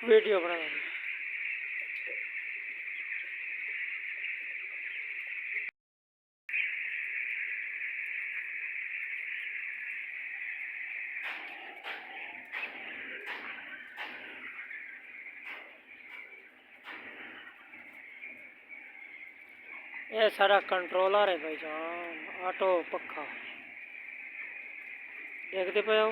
video बना ये सारा कंट्रोलर है भाई जान ऑटो पक्का देखते पे हो